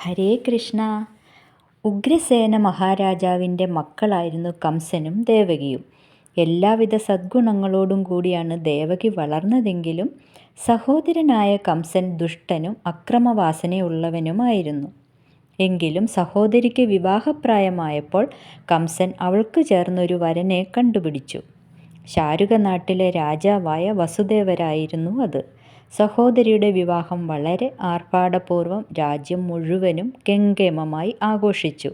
ഹരേ കൃഷ്ണ. ഉഗ്രസേന മഹാരാജാവിൻ്റെ മക്കളായിരുന്നു കംസനും ദേവകിയും. എല്ലാവിധ സദ്ഗുണങ്ങളോടും കൂടിയാണ് ദേവകി വളർന്നതെങ്കിലും സഹോദരനായ കംസൻ ദുഷ്ടനും അക്രമവാസനയുള്ളവനുമായിരുന്നു. എങ്കിലും സഹോദരിക്ക് വിവാഹപ്രായമായപ്പോൾ കംസൻ അവൾക്ക് ചേർന്നൊരു വരനെ കണ്ടുപിടിച്ചു. ശാരുക നാട്ടിലെ രാജാവായ വസുദേവരായിരുന്നു അത്. സഹോദരിയുടെ വിവാഹം വളരെ ആർഭാടപൂർവ്വം രാജ്യം മുഴുവനും കെങ്കേമമായി ആഘോഷിച്ചു.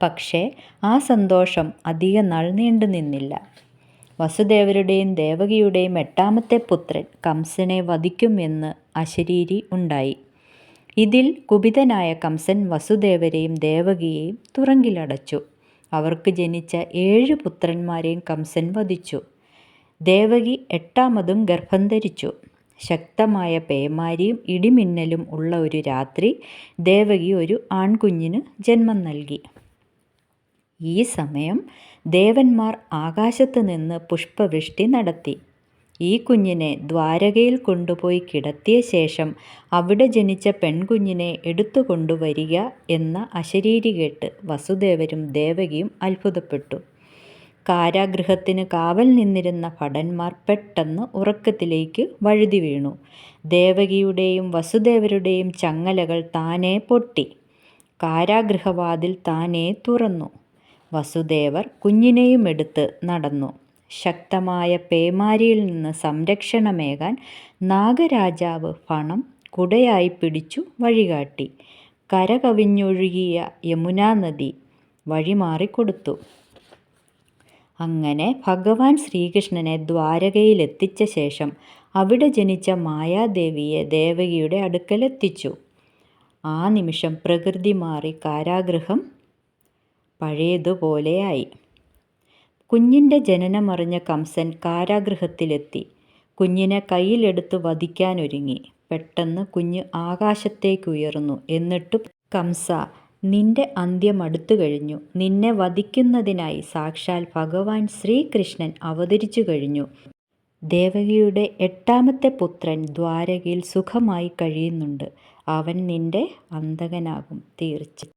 പക്ഷേ ആ സന്തോഷം അധികനാൾ നീണ്ടുനിന്നില്ല. വസുദേവരുടെയും ദേവകിയുടെയും 8ാമത്തെ പുത്രൻ കംസനെ വധിക്കുമെന്ന് അശരീരി ഉണ്ടായി. ഇതിൽ കുപിതനായ കംസൻ വസുദേവരെയും ദേവകിയെയും തുറങ്കിലടച്ചു. അവർക്ക് ജനിച്ച 7 പുത്രന്മാരെയും കംസൻ വധിച്ചു. ദേവകി 8ാമതും ഗർഭം ധരിച്ചു. ശക്തമായ പേമാരിയും ഇടിമിന്നലും ഉള്ള ഒരു രാത്രി ദേവകി ഒരു ആൺകുഞ്ഞിന് ജന്മം നൽകി. ഈ സമയം ദേവന്മാർ ആകാശത്ത് നിന്ന് പുഷ്പവൃഷ്ടി നടത്തി. ഈ കുഞ്ഞിനെ ദ്വാരകയിൽ കൊണ്ടുപോയി കിടത്തിയ ശേഷം അവിടെ ജനിച്ച പെൺകുഞ്ഞിനെ എടുത്തുകൊണ്ടുവരിക എന്ന അശരീരി കേട്ട് വസുദേവരും ദേവകിയും അത്ഭുതപ്പെട്ടു. കാരാഗൃഹത്തിന് കാവൽ നിന്നിരുന്ന ഭടന്മാർ പെട്ടെന്ന് ഉറക്കത്തിലേക്ക് വഴുതി വീണു. ദേവകിയുടെയും വസുദേവരുടെയും ചങ്ങലകൾ താനേ പൊട്ടി. കാരാഗൃഹവാതിൽ താനേ തുറന്നു. വസുദേവർ കുഞ്ഞിനെയും എടുത്ത് നടന്നു. ശക്തമായ പേമാരിയിൽ നിന്ന് സംരക്ഷണമേകാൻ നാഗരാജാവ് പണം കുടയായി പിടിച്ചു വഴികാട്ടി. കരകവിഞ്ഞൊഴുകിയ യമുനാ നദി വഴിമാറിക്കൊടുത്തു. അങ്ങനെ ഭഗവാൻ ശ്രീകൃഷ്ണനെ ദ്വാരകയിലെത്തിച്ച ശേഷം അവിടെ ജനിച്ച മായാദേവിയെ ദേവകിയുടെ അടുക്കലെത്തിച്ചു. ആ നിമിഷം പ്രകൃതി മാറി കാരാഗൃഹം പഴയതുപോലെയായി. കുഞ്ഞിൻ്റെ ജനനമറിഞ്ഞ കംസൻ കാരാഗൃഹത്തിലെത്തി. കുഞ്ഞിനെ കയ്യിലെടുത്ത് വധിക്കാനൊരുങ്ങി. പെട്ടെന്ന് കുഞ്ഞ് ആകാശത്തേക്കുയർന്നു. എന്നിട്ട് കംസ, നിന്റെ അന്ത്യം അടുത്തു കഴിഞ്ഞു. നിന്നെ വധിക്കുന്നതിനായി സാക്ഷാൽ ഭഗവാൻ ശ്രീകൃഷ്ണൻ അവതരിച്ചു കഴിഞ്ഞു. ദേവകിയുടെ 8ാമത്തെ പുത്രൻ ദ്വാരകയിൽ സുഖമായി കഴിയുന്നുണ്ട്. അവൻ നിന്റെ അന്തകനാകും തീർച്ച.